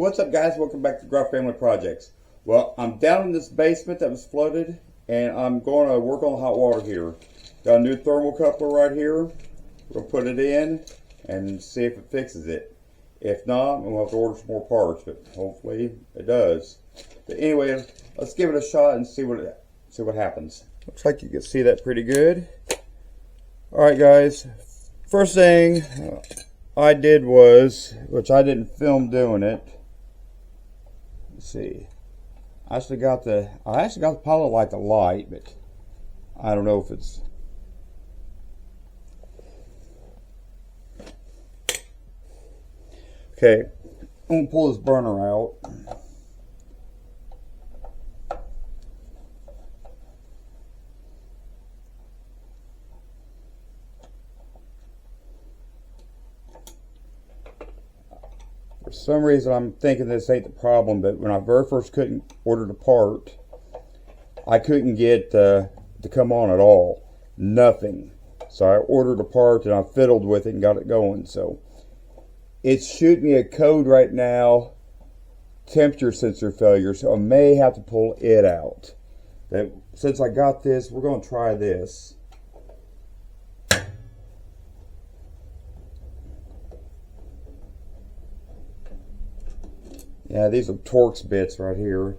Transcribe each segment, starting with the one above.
What's up, guys? Welcome back to Gruff Family Projects. Well, I'm down in this basement that was flooded, and I'm going to work on hot water here. Got a new thermocouple right here. We're going to put it in and see if it fixes it. If not, we'll have to order some more parts, but hopefully it does. But anyway, let's give it a shot and see what happens. Looks like you can see that pretty good. Alright, guys. First thing I did was, which I didn't film doing it. Let's see. I actually got the pilot light to light, but I don't know if it's. Okay, I'm gonna pull this burner out. For some reason, I'm thinking this ain't the problem, but when I very first couldn't order the part, I couldn't get to come on at all. Nothing. So I ordered a part and I fiddled with it and got it going. So it's shooting me a code right now, temperature sensor failure, so I may have to pull it out. But since I got this, we're going to try this. Yeah, these are Torx bits right here.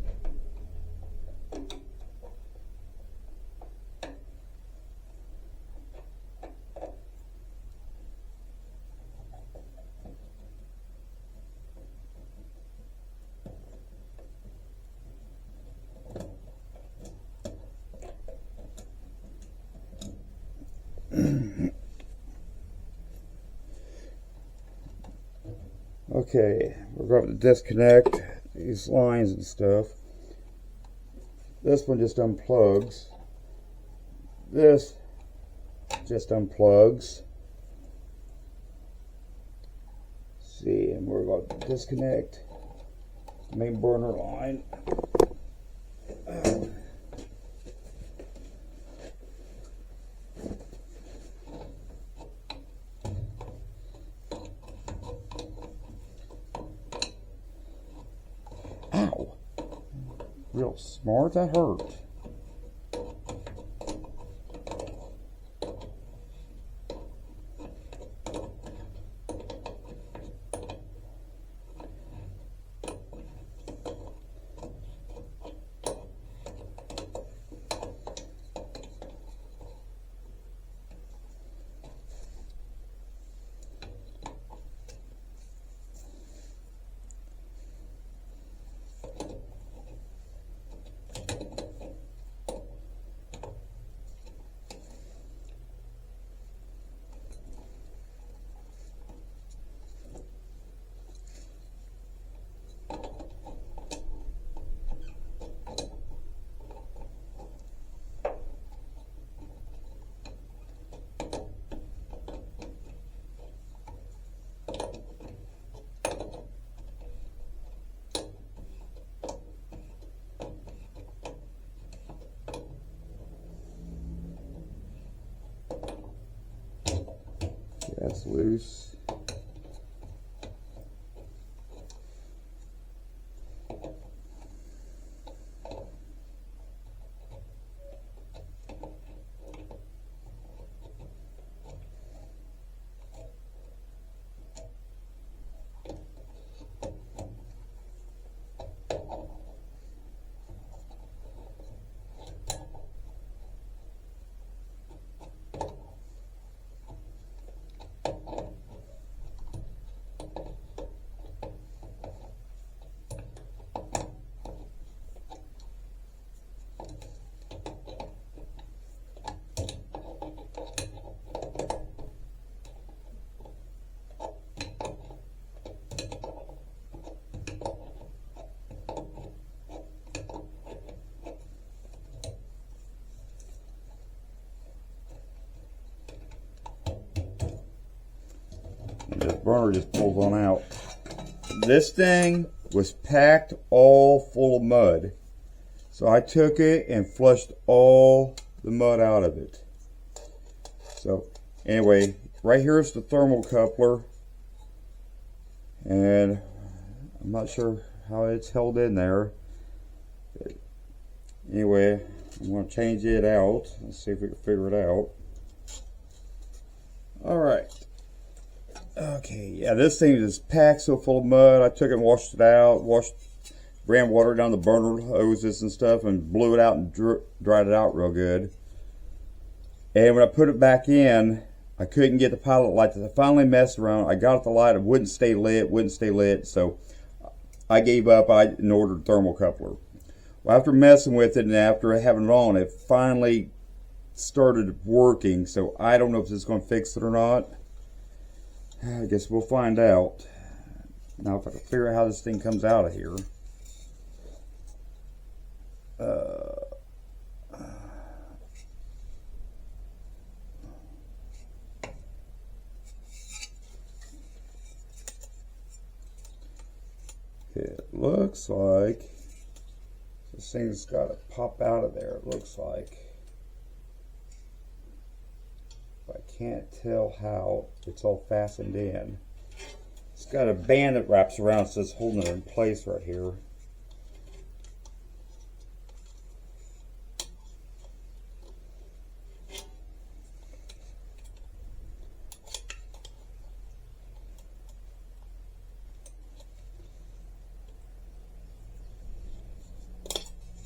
Okay, we're going to disconnect these lines and stuff. This one just unplugs. This just unplugs. Let's see, and we're going to disconnect the main burner line. Ow! Real smart, that hurt. That's loose. And this burner just pulls on out. This thing was packed all full of mud. So I took it and flushed all the mud out of it. So anyway, right here is the thermocoupler. And I'm not sure how it's held in there. But anyway, I'm going to change it out. Let's see if we can figure it out. Alright. Okay, yeah, this thing is packed so full of mud. I took it and washed it out, ran water down the burner hoses and stuff, and blew it out and dried it out real good. And when I put it back in, I couldn't get the pilot light. I finally messed around. I got the light. It wouldn't stay lit. So I gave up and ordered a thermocoupler. Well, after messing with it and after having it on, it finally started working. So I don't know if this is going to fix it or not. I guess we'll find out. Now, if I can figure out how this thing comes out of here. It looks like this thing's got to pop out of there, it looks like. I can't tell how it's all fastened in. It's got a band that wraps around, so it's holding it in place right here.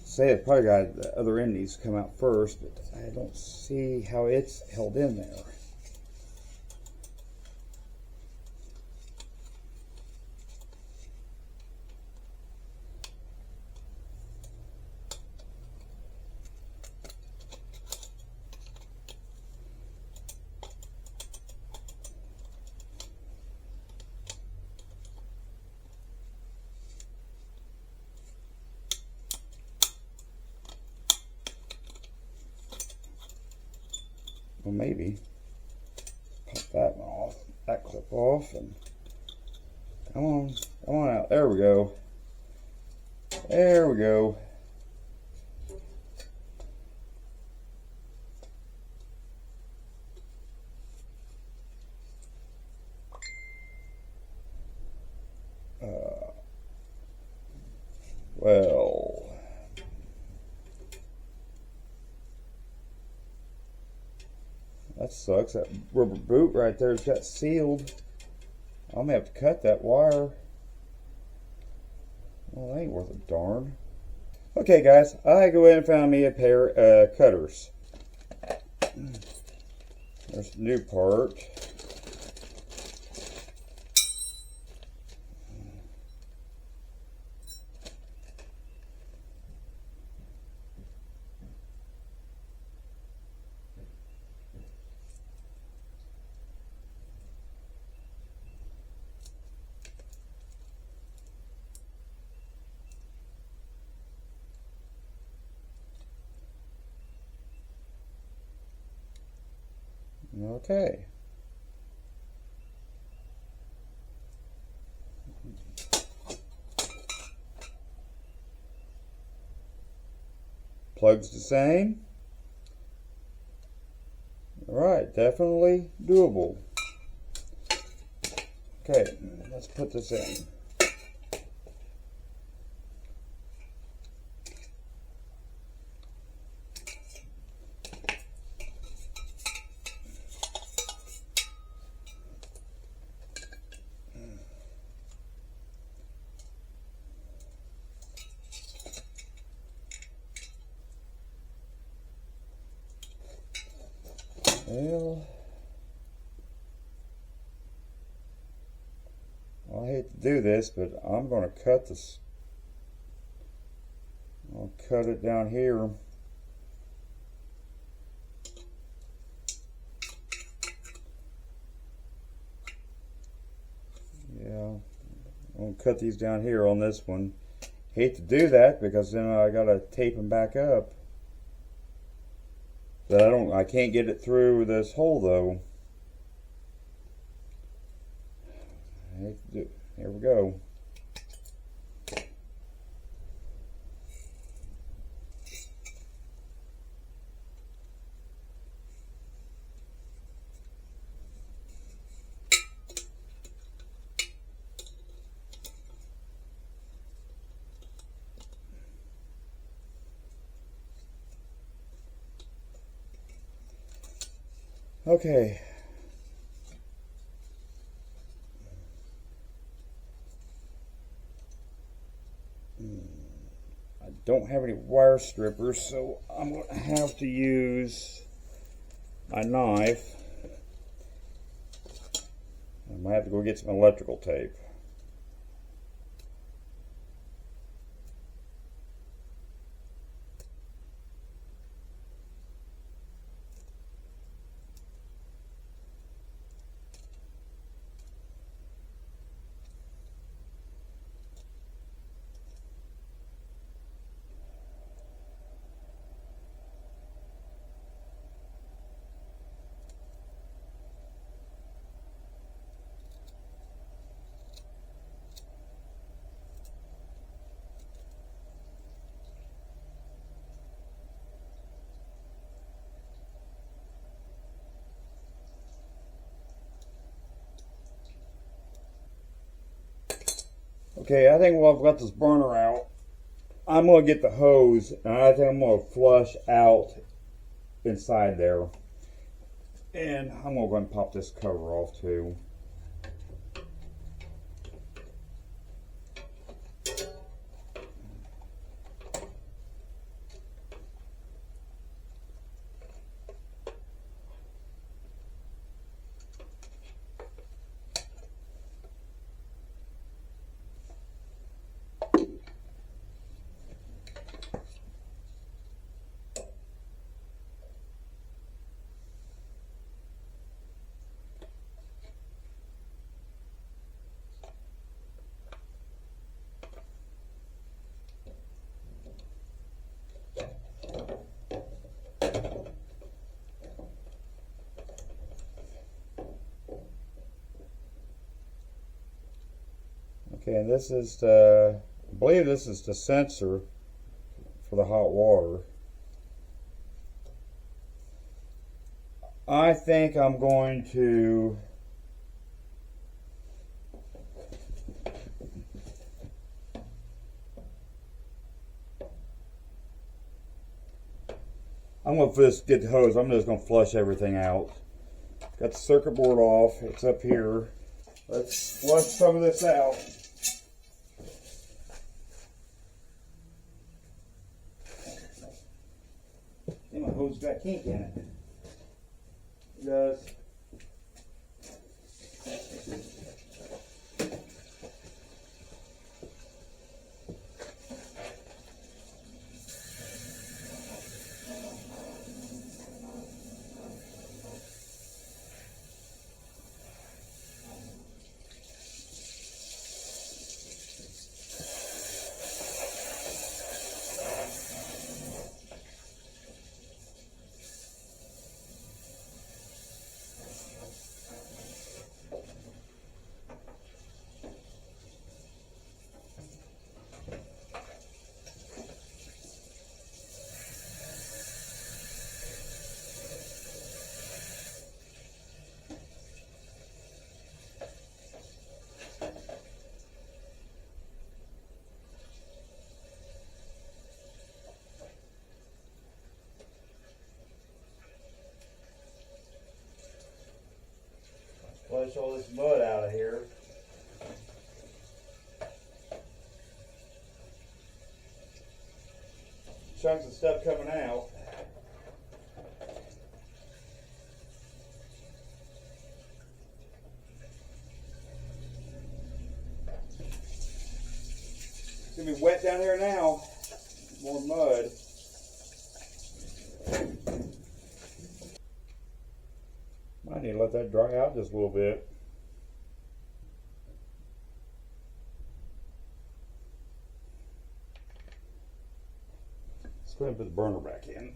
Say it probably got the other end needs to come out first, but I don't see how it's held in there. Well, maybe pop that one off, that clip off, and come on out. There we go. There we go. Well, that sucks. That rubber boot right there's got sealed. I'm gonna have to cut that wire. Well, that ain't worth a darn. Okay, guys, I go in and found me a pair of cutters. There's a new part. Okay. Plugs the same. Alright, definitely doable. Okay, let's put this in. Well, I hate to do this, but I'm going to cut this. I'll cut it down here. Yeah, I'm going to cut these down here on this one. Hate to do that because then I got to tape them back up. But I can't get it through this hole though. Here we go. Okay. I don't have any wire strippers, so I'm going to have to use my knife. I might have to go get some electrical tape. Okay, I think while I've got this burner out, I'm going to get the hose, and I think I'm going to flush out inside there. And I'm going to go and pop this cover off too. Okay, and this is the, I believe this is the sensor for the hot water. I think I'm going to just get the hose. I'm just going to flush everything out. Got the circuit board off. It's up here. Let's flush some of this out. And my hose got kink in it. It does. Flush all this mud out of here. Chunks of stuff coming out. It's gonna be wet down here now. More mud. I need to let that dry out just a little bit. Let's go ahead and put the burner back in.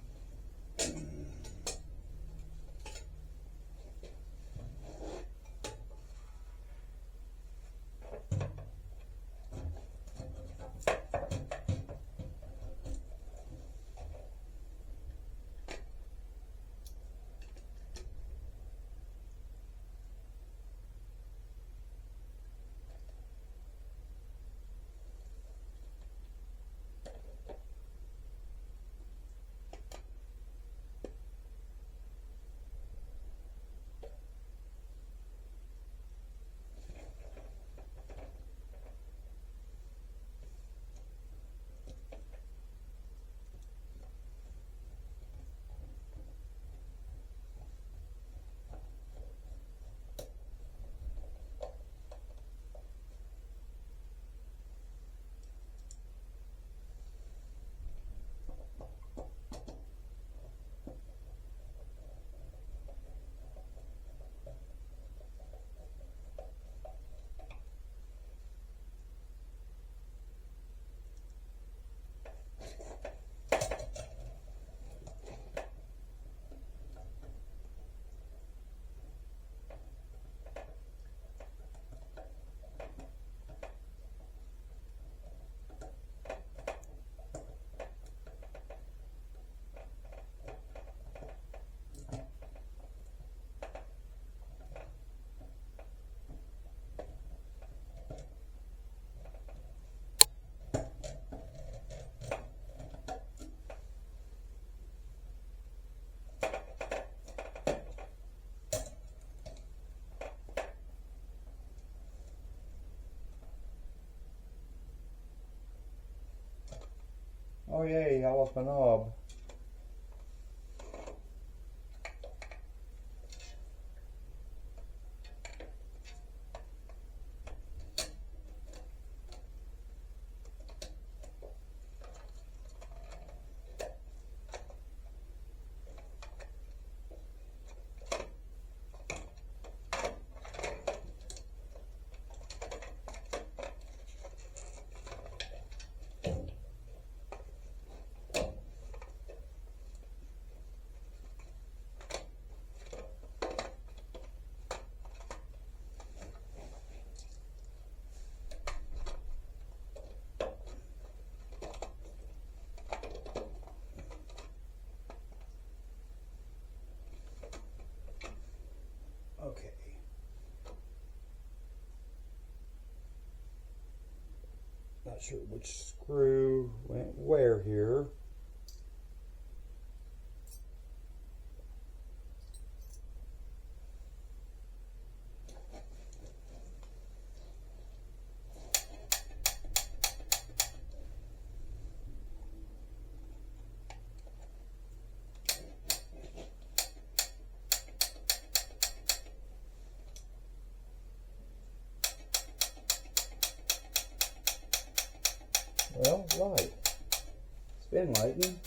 Oh yay, I lost my knob. Okay. Not sure which screw went where here. Well, light. It's been lighting.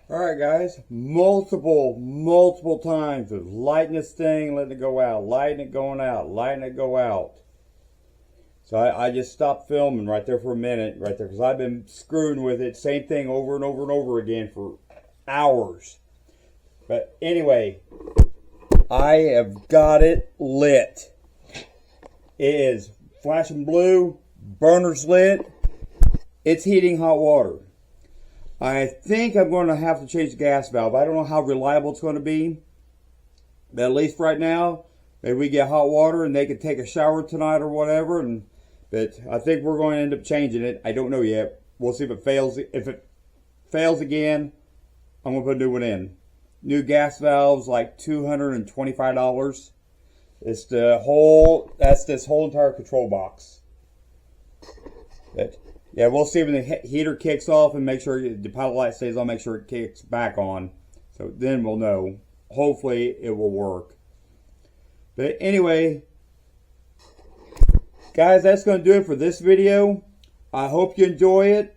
Alright guys, multiple times of lighting this thing, letting it go out, lighting it going out, lighting it go out. So I just stopped filming right there for a minute, right there, because I've been screwing with it, same thing over and over and over again for hours. But anyway, I have got it lit. It is flashing blue, burner's lit, it's heating hot water. I think I'm going to have to change the gas valve. I don't know how reliable it's going to be, but at least right now, maybe we get hot water and they can take a shower tonight or whatever. But I think we're going to end up changing it. I don't know yet. We'll see if it fails. If it fails again, I'm going to put a new one in. New gas valves, like $225. It's that's this whole entire control box. But yeah, we'll see when the heater kicks off and make sure the pilot light stays on, make sure it kicks back on. So then we'll know. Hopefully it will work. But anyway, guys, that's going to do it for this video. I hope you enjoy it.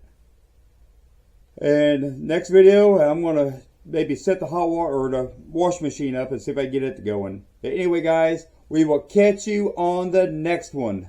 And next video, I'm going to maybe set the hot water or the wash machine up and see if I can get it to going. But anyway, guys, we will catch you on the next one.